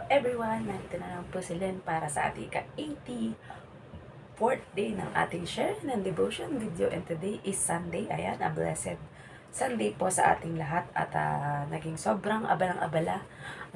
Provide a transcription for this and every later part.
everyone! Nandito na lang po sila para sa ating ika-84th day ng ating share ng devotion video. And today is Sunday. Ayan, a blessed Sunday po sa ating lahat. At naging sobrang abalang-abala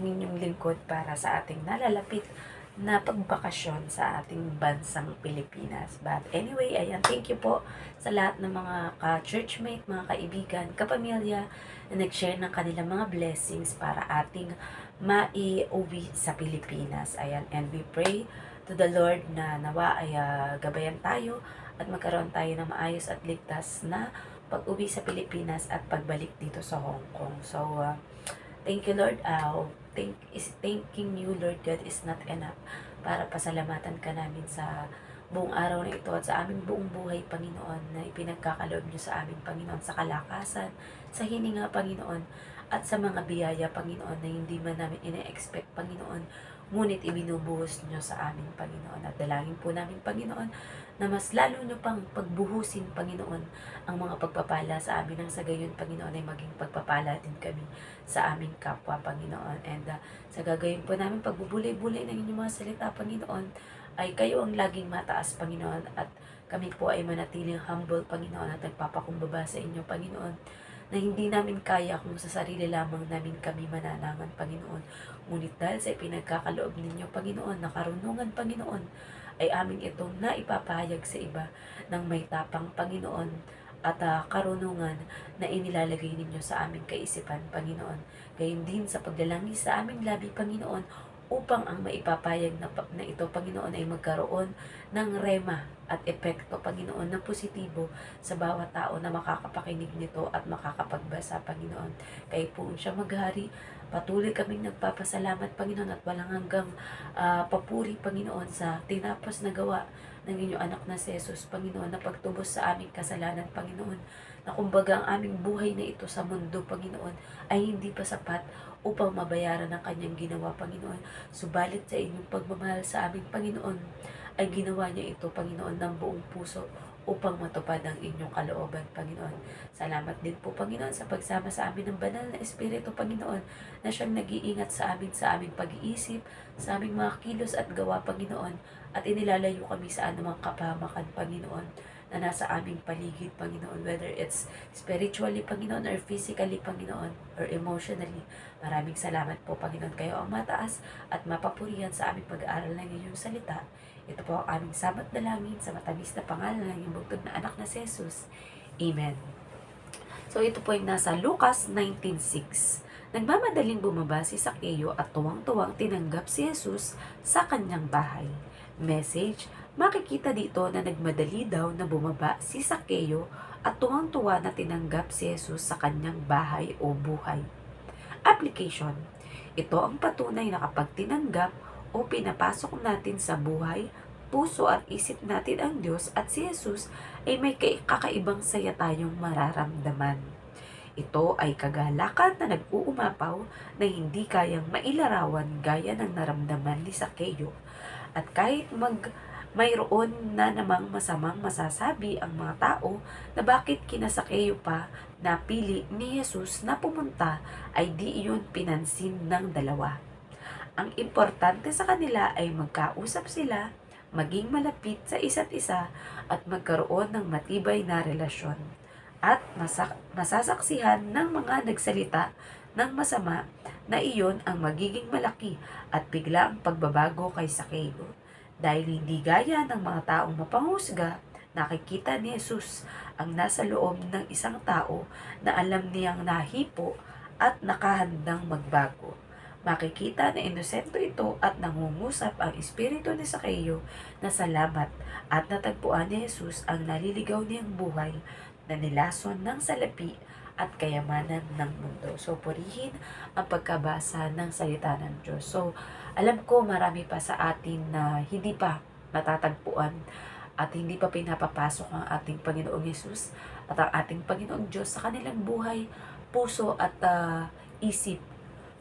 ang inyong lingkod para sa ating nalalapit na pagbakasyon sa ating bansang Pilipinas. But anyway, ayan, thank you po sa lahat ng mga ka-churchmate, mga kaibigan, kapamilya na nag-share ng kanilang mga blessings para ating maiuwi sa Pilipinas. Ayan, and we pray to the Lord na nawa ay gabayan tayo at magkaroon tayo ng maayos at ligtas na pag-uwi sa Pilipinas at pagbalik dito sa Hong Kong. So, thank you, Lord. Thanking you, Lord God, is not enough para pasalamatan ka namin sa buong araw na ito at sa aming buong buhay, Panginoon, na ipinagkakaloob niyo sa amin, Panginoon, sa kalakasan, sa hininga, Panginoon, at sa mga biyaya, Panginoon, na hindi man namin ina-expect, Panginoon, ngunit ibinubuhos niyo sa amin, Panginoon. At dalangin po namin, Panginoon, na mas lalo niyo pang pagbuhusin, Panginoon, ang mga pagpapala sa amin, nang sa gayon, Panginoon, ay maging pagpapala din kami sa aming kapwa, Panginoon. And sa gagawin po namin pagbubulay-bulay ng inyong mga salita, Panginoon, ay kayo ang laging mataas, Panginoon, at kami po ay manatiling humble, Panginoon, at nagpapakumbaba sa inyo, Panginoon, na hindi namin kaya kung sa sarili lamang namin kami mananangan, Panginoon. Ngunit dahil sa ipinagkakaloob ninyo, Panginoon, na karunungan, Panginoon, ay amin itong naipapahayag sa iba ng may tapang, Panginoon, at karunungan na inilalagay ninyo sa aming kaisipan, Panginoon. Gayon din sa paglalangis sa aming labi, Panginoon, upang ang maipapayag na ito, Panginoon, ay magkaroon ng rema at epekto, Panginoon, na positibo sa bawat tao na makakapakinig nito at makakapagbasa, Panginoon. Kayo po siya maghari. Patuloy kaming nagpapasalamat, Panginoon, at walang hanggang papuri, Panginoon, sa tinapos na gawa ng inyong anak na si Jesus, Panginoon, na pagtubos sa aming kasalanan, Panginoon, na kumbaga ang aming buhay na ito sa mundo, Panginoon, ay hindi pa sapat upang mabayaran ang kanyang ginawa, Panginoon. Subalit sa inyong pagmamahal sa aming Panginoon, ay ginawa niya ito, Panginoon, ng buong puso upang matupad ang inyong kalooban, Panginoon. Salamat din po, Panginoon, sa pagsama sa amin ng banal na Espiritu, Panginoon, na siyang nag-iingat sa aming pag-iisip, sa aming mga kilos at gawa, Panginoon, at inilalayo kami sa anumang kapahamakan, Panginoon, na nasa aming paligid, Panginoon, whether it's spiritually, Panginoon, or physically, Panginoon, or emotionally. Maraming salamat po, Panginoon. Kayo ang mataas at mapapurihan sa aming pag-aaral ng inyong salita. Ito po ang aming sabat dalangin sa matamis na pangalan ng iyong bugtod na anak na si Jesus. Amen. So ito po yung nasa Lucas 19:6. Nagmamadaling bumaba si Sakeo at tuwang-tuwang tinanggap si Jesus sa kanyang bahay. Message: makikita dito na nagmadali daw na bumaba si Sakeo at tuwang-tuwa na tinanggap si Jesus sa kanyang bahay o buhay. Application: ito ang patunay na kapag tinanggap o pinapasok natin sa buhay, puso at isip natin ang Diyos at si Jesus, ay may kakaibang saya tayong mararamdaman. Ito ay kagalakan na nag-uumapaw na hindi kayang mailarawan gaya ng naramdaman ni Sakeo. At kahit mayroon na namang masamang masasabi ang mga tao na bakit kinasakeo pa napili ni Jesus na pumunta, ay di iyon pinansin ng dalawa. Ang importante sa kanila ay magkausap sila, maging malapit sa isa't isa, at magkaroon ng matibay na relasyon. At masasaksihan ng mga nagsalita ng masama na iyon ang magiging malaki at biglaang pagbabago kay Sakeo. Dahil hindi gaya ng mga taong mapanghusga, nakikita ni Jesus ang nasa loob ng isang tao na alam niyang nahipo at nakahandang magbago. Makikita na inosento ito at nangungusap ang espiritu ni Sakeo na salamat, at natagpuan ni Jesus ang naliligaw niyang buhay na nilason ng salapi at kayamanan ng mundo. So, purihin ang pagkabasa ng salita ng Diyos. So, alam ko marami pa sa atin na hindi pa matatagpuan at hindi pa pinapapasok ang ating Panginoong Yesus at ang ating Panginoong Diyos sa kanilang buhay, puso at isip.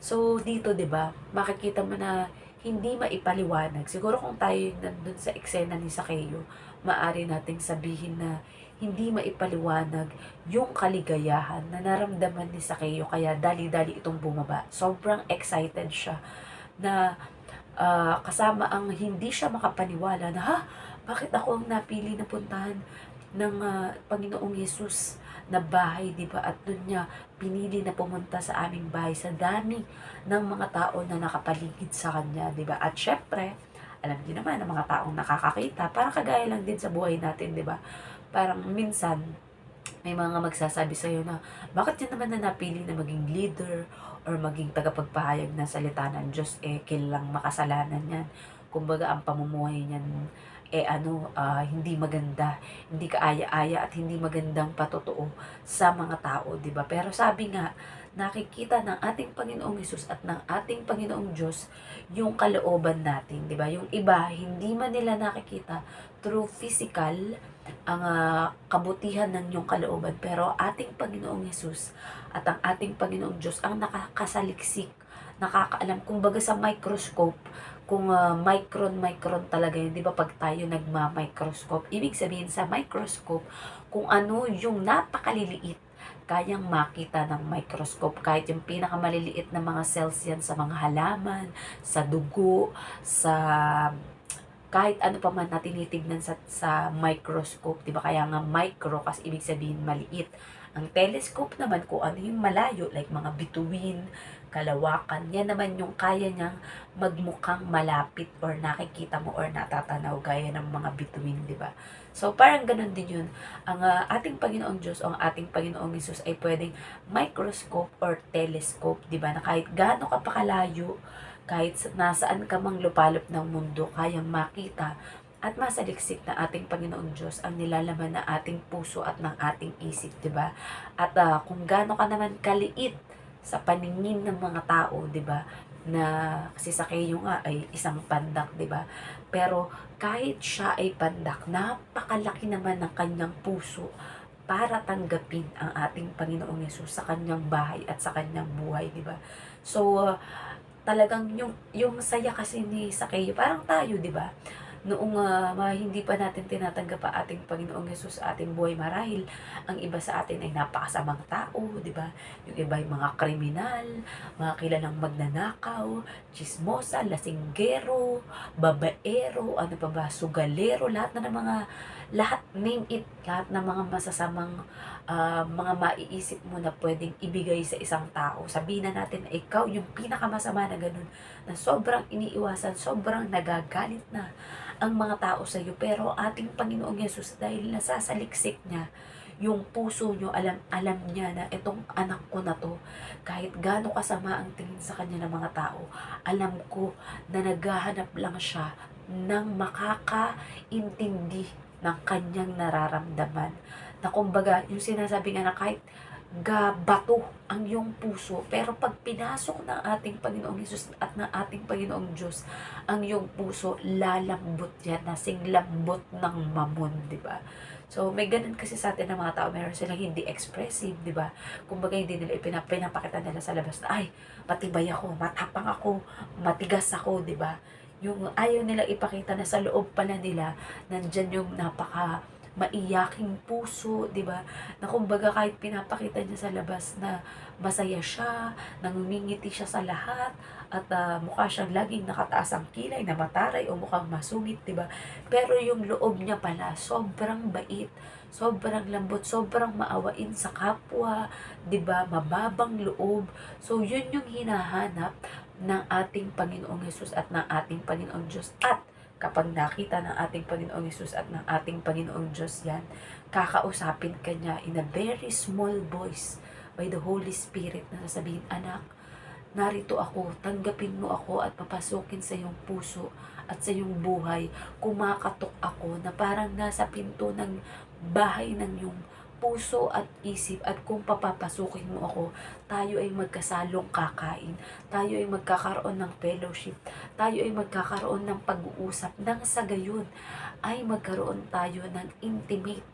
So, dito, 'di ba, makikita mo na hindi maipaliwanag. Siguro kung tayo yung nandun sa eksena ni Sakeo, maari nating sabihin na hindi maipaliwanag yung kaligayahan na naramdaman ni Sakeo kaya dali-dali itong bumaba. Sobrang excited siya na kasama ang hindi siya makapaniwala na, ha? Bakit ako ang napili na puntahan ng Panginoong Yesus na bahay, di ba? At doon niya pinili na pumunta sa aming bahay sa dami ng mga tao na nakapaligid sa kanya, di ba? At syempre, alam niyo naman, ang mga taong nakakakita, parang kagaya lang din sa buhay natin, di ba? Parang minsan, may mga magsasabi sa'yo na, bakit yan naman na napili na maging leader or maging tagapagpahayag ng salita ng Diyos, kilalang makasalanan yan. Kumbaga, ang pamumuhay niyan, hindi maganda, hindi kaaya-aya at hindi magandang patotoo sa mga tao, di ba? Pero sabi nga, nakikita ng ating Panginoong Hesus at ng ating Panginoong Diyos yung kalooban natin, di ba? Yung iba, hindi man nila nakikita through physical, ang kabutihan ng iyong kalooban. Pero ating Panginoong Hesus at ang ating Panginoong Diyos ang nakakasaliksik, nakakaalam, kumbaga sa microscope, kung micron talaga yun, di ba pag tayo nagma-microscope, ibig sabihin sa microscope, kung ano yung napakaliliit, kayang makita ng microscope, kahit yung pinakamaliliit na mga cells yan sa mga halaman, sa dugo, sa kahit ano pa man na tinitignan sa microscope, di ba? Kaya nga micro kasi ibig sabihin maliit. Ang telescope naman kung ano yung malayo, like mga bituin, kalawakan, yan naman yung kaya niyang magmukhang malapit or nakikita mo or natatanaw gaya ng mga bituin, di ba? So, parang ganun din yun. Ang ating Panginoong Diyos o ang ating Panginoong Hesus ay pwedeng microscope or telescope, di ba? Na kahit gaano ka pa kalayo, kahit nasaan ka mang lupalop ng mundo, kayang makita at masaliksik na ating Panginoong Diyos ang nilalaman ng ating puso at ng ating isip, di ba? At kung gaano ka naman kaliit sa paningin ng mga tao, di ba? Na kasi Sakeo nga ay isang pandak, di ba? Pero kahit siya ay pandak, napakalaki naman ng kanyang puso para tanggapin ang ating Panginoong Yesus sa kanyang bahay at sa kanyang buhay, di ba? So, talagang yung saya kasi ni Sakeo, parang tayo, di ba? Noong hindi pa natin tinatanggap ang ating Panginoong Hesus sa ating buhay, marahil ang iba sa atin ay napakasamang tao, di ba? Yung iba ay mga kriminal, mga kilalang magnanakaw, chismosa, lasinggero, babaero, ano pa ba, sugalero, lahat, name it, lahat ng mga masasamang mga maiisip mo na pwedeng ibigay sa isang tao. Sabihin na natin na ikaw yung pinakamasama na ganun, na sobrang iniiwasan, sobrang nagagalit na ang mga tao sa iyo. Pero ating Panginoong Yesus, dahil nasasaliksik niya yung puso nyo, alam niya na itong anak ko na to, kahit gaano kasama ang tingin sa kanya ng mga tao, alam ko na naghahanap lang siya ng makakaintindi ng kanyang nararamdaman. Na kumbaga, yung sinasabi nga na kahit bato ang iyong puso, pero pag pinasok ng ating Panginoong Hesus at ng ating Panginoong Diyos ang iyong puso, lalambot yan, nasing lambot ng mamon, di ba? So, may ganun kasi sa atin ng mga tao, meron silang hindi expressive, di ba? Kumbaga, hindi nila pinapakita nila sa labas na, ay, matibay ako, matapang ako, matigas ako, di ba? Yung ayaw nila ipakita na sa loob pala nila, nandyan yung napaka maiyaking puso, di ba? Na kumbaga kahit pinapakita niya sa labas na masaya siya, nangungingiti siya sa lahat, at mukha siyang laging nakataas ang kilay na mataray o mukhang masungit, di ba? Pero yung loob niya pala, sobrang bait, sobrang lambot, sobrang maawain sa kapwa, di ba? Mababang loob. So, yun yung hinahanap ng ating Panginoong Hesus at ng ating Panginoong Diyos. At kapag nakita ng ating Panginoong Hesus at ng ating Panginoong Diyos yan, kakausapin ka niya in a very small voice by the Holy Spirit na sasabihin, anak, narito ako, tanggapin mo ako at papasukin sa iyong puso at sa iyong buhay. Kumakatok ako na parang nasa pinto ng bahay ng iyong puso at isip, at kung papapasukin mo ako, tayo ay magkasalong kakain, tayo ay magkakaroon ng fellowship, tayo ay magkakaroon ng pag-uusap, nang sa gayon ay magkaroon tayo ng intimate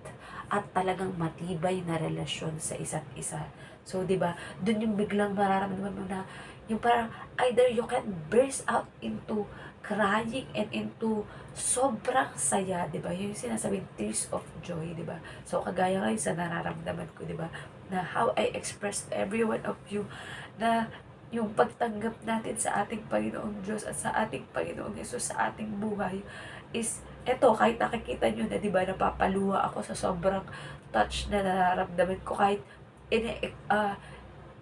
at talagang matibay na relasyon sa isa't isa. So, 'di ba? Doon yung biglang mararamdaman mo na yung parang either you can burst out into crying and into sobrang saya, 'di ba? Yung sinasabing tears of joy, 'di ba? So, kagaya ngayon sa nararamdaman ko, 'di ba? Na how I expressed every one of you na yung pagtanggap natin sa ating Panginoong Diyos at sa ating Panginoong Yesus sa ating buhay is eto, kahit nakikita nyo na, di ba, napapaluha ako sa sobrang touch na nararamdaman ko, kahit ine ah,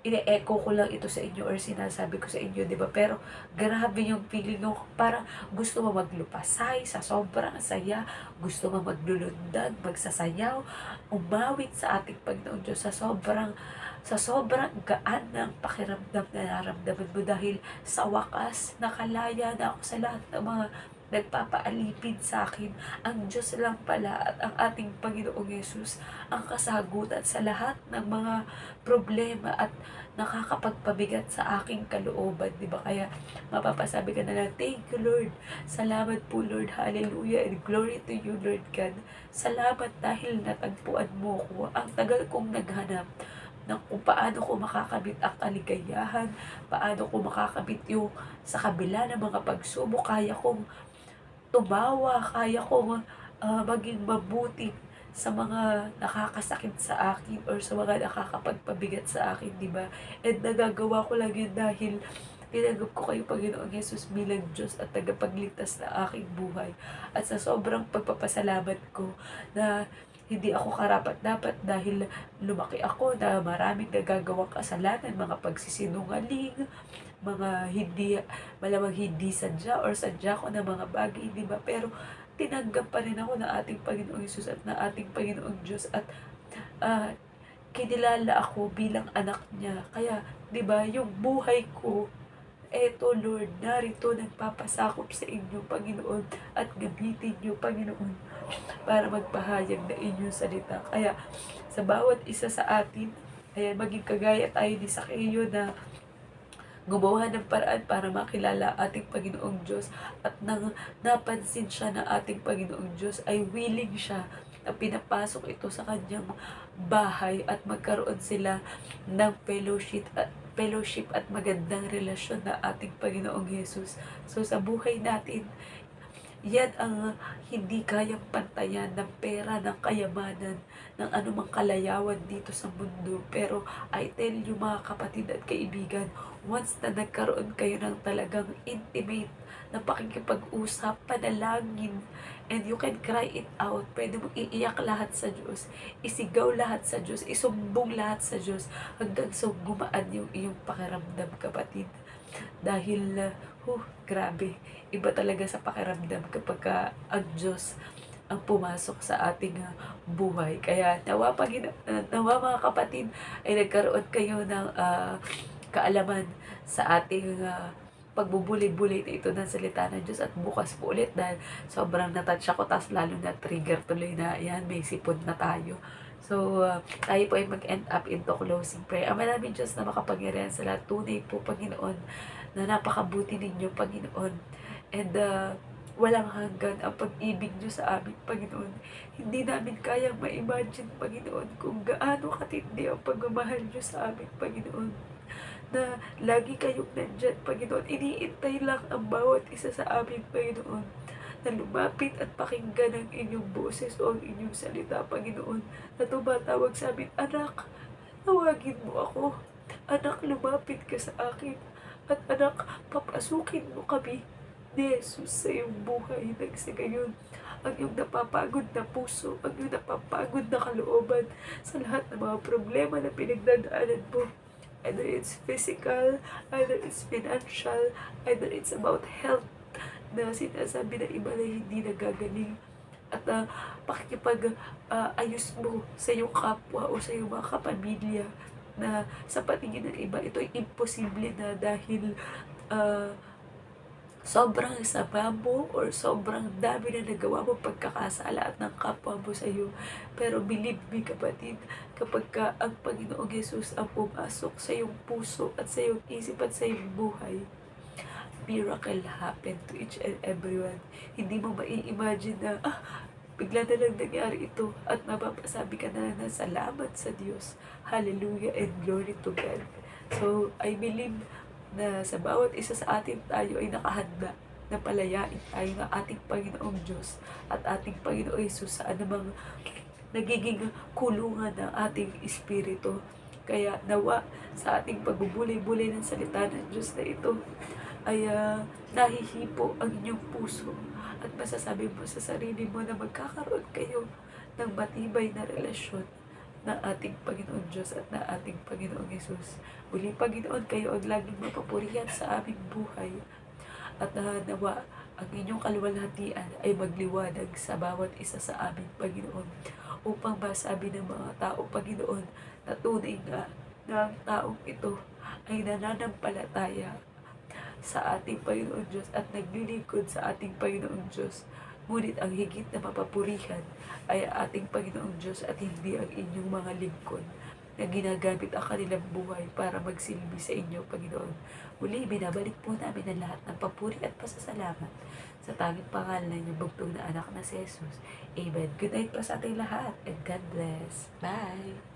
ine-echo ko lang ito sa inyo or sinasabi ko sa inyo, di ba? Pero grabe yung feeling nyo, parang gusto mo maglupasay sa sobrang saya, gusto mo maglulundag, magsasayaw, umawit sa ating Panginoon Diyos sa sobrang gaan ng pakiramdam na nararamdaman mo dahil sa wakas, nakalaya na ako sa lahat ng mga nagpapaalipin sa akin. Ang Diyos lang pala at ang ating Panginoong Yesus ang kasagutan sa lahat ng mga problema at nakakapagpabigat sa aking kalooban, di ba? Kaya mapapasabi ka na lang, thank you Lord, salamat po Lord, hallelujah, and glory to you Lord God. Salamat dahil natagpuan mo ko. Ang tagal kong naghanap ng kung paano ko makakabit ang kaligayahan, paano ko makakabit yung sa kabila ng mga pagsubok, kaya kong tumawa, kaya kong maging mabuti sa mga nakakasakit sa akin or sa mga nakakapagpabigat sa akin, di ba? And nagagawa ko lang yun dahil tinanggap ko kayo, Panginoong Yesus, bilang Diyos at tagapagligtas na aking buhay. At sa sobrang pagpapasalamat ko na hindi ako karapat-dapat dahil lumaki ako na maraming nagagawang kasalanan, mga pagsisinungaling, mga hindi, malamang hindi sadya or sadya ko na mga bagay, di ba? Pero tinanggap pa rin ako ng ating Panginoong Hesus at na ating Panginoong Diyos at ah, kinilala ako bilang anak niya. Kaya, di ba, yung buhay ko, eto Lord, narito nagpapasakop sa inyo, Panginoon, at gamitin niyo, Panginoon, para magpahayag na inyong salita. Kaya, sa bawat isa sa atin, ayan, maging kagaya tayo ni Zaccheo na gumawa ng paraan para makilala ating Panginoong Diyos at nang napansin siya na ating Panginoong Diyos ay willing siya na pinapasok ito sa kanyang bahay at magkaroon sila ng fellowship at magandang relasyon na ating Panginoong Yesus. So sa buhay natin, yan ang hindi kayang pantayan ng pera, ng kayamanan, ng anumang kalayawan dito sa mundo. Pero I tell you mga kapatid at kaibigan, once na nagkaroon kayo ng talagang intimate na pakikipag-usap, panalangin, and you can cry it out, pwede mo iiyak lahat sa Diyos, isigaw lahat sa Diyos, isumbong lahat sa Diyos, hanggang sa gumaan yung iyong pakiramdam, kapatid. Dahil, grabe, iba talaga sa pakiramdam kapag ang Diyos ang pumasok sa ating buhay. Kaya nawa mga kapatid ay nagkaroon kayo ng kaalaman sa ating pagbubuli-buli na ito ng salita ng Diyos, at bukas po ulit dahil sobrang natouch ako, tas lalo na trigger tuloy na yan, may sipon na tayo. So, tayo po ay mag-end up into closing prayer. Ang maraming Diyos na makapangyarihan sa lahat, tunay po, Panginoon, na napakabuti ninyo, Panginoon. And walang hanggan ang pag-ibig nyo sa amin, Panginoon. Hindi namin kayang ma-imagine, Panginoon, kung gaano katindi ang pagmamahal nyo sa amin, Panginoon. Na lagi kayong nandyan, Panginoon. Iniintay lang ang bawat isa sa amin, Panginoon, na lumapit at pakinggan ang inyong boses o ang inyong salita, Panginoon, na tumatawag sa amin, anak, tawagin mo ako. Anak, lumapit ka sa akin. At anak, papasukin mo kami ni Jesus sa iyong buhay nang sa gayon. Ang iyong napapagod na puso, ang iyong napapagod na kalooban sa lahat ng mga problema na pinagdadaanan mo. Either it's physical, either it's financial, either it's about health, na sinasabi ng iba na hindi nagagaling, at ayos mo sa iyong kapwa o sa iyong mga kapamilya na sa patingin ng iba ito ay imposible na dahil sobrang sama mo or sobrang dami na nagawa mo pagkakasala at ng kapwa mo sa iyo. Pero believe me, kapatid, kapag ang Panginoong Yesus ang pumasok sa iyong puso at sa iyong isip at sa iyong buhay, miracle happen to each and everyone. Hindi mo mai-imagine na, bigla na lang nangyari ito at mapapasabi ka na na salamat sa Diyos. Hallelujah and glory to God. So, I believe na sa bawat isa sa atin, tayo ay nakahanda na palayain tayo ng ating Panginoong Diyos at ating Panginoong Jesus sa anumang nagiging kulungan ng ating espiritu. Kaya nawa sa ating pagbubulay-bulay ng salita ng Diyos na ito ay nahihipo ang inyong puso at masasabi mo sa sarili mo na magkakaroon kayo ng matibay na relasyon na ating Panginoon Diyos at na ating Panginoong Yesus. Muli, Panginoon, kayo ang laging mapapurihan sa aming buhay at nawa ang inyong kaluwalhatian ay magliwanag sa bawat isa sa aming Panginoon upang masabi ng mga tao, Panginoon, na tunay nga na ang taong ito ay nananampalataya sa ating Panginoon Diyos at naglilingkod sa ating Panginoong Diyos. Ngunit ang higit na mapapurihan ay ating Panginoong Diyos at hindi ang inyong mga lingkod na ginagamit ang kanilang buhay para magsilbi sa inyo, Panginoon. Muli, binabalik po namin ang lahat ng papuri at pasasalamat sa tanging pangalan ng inyong bugtong na anak na si Jesus. Amen. Good night po sa ating lahat and God bless. Bye!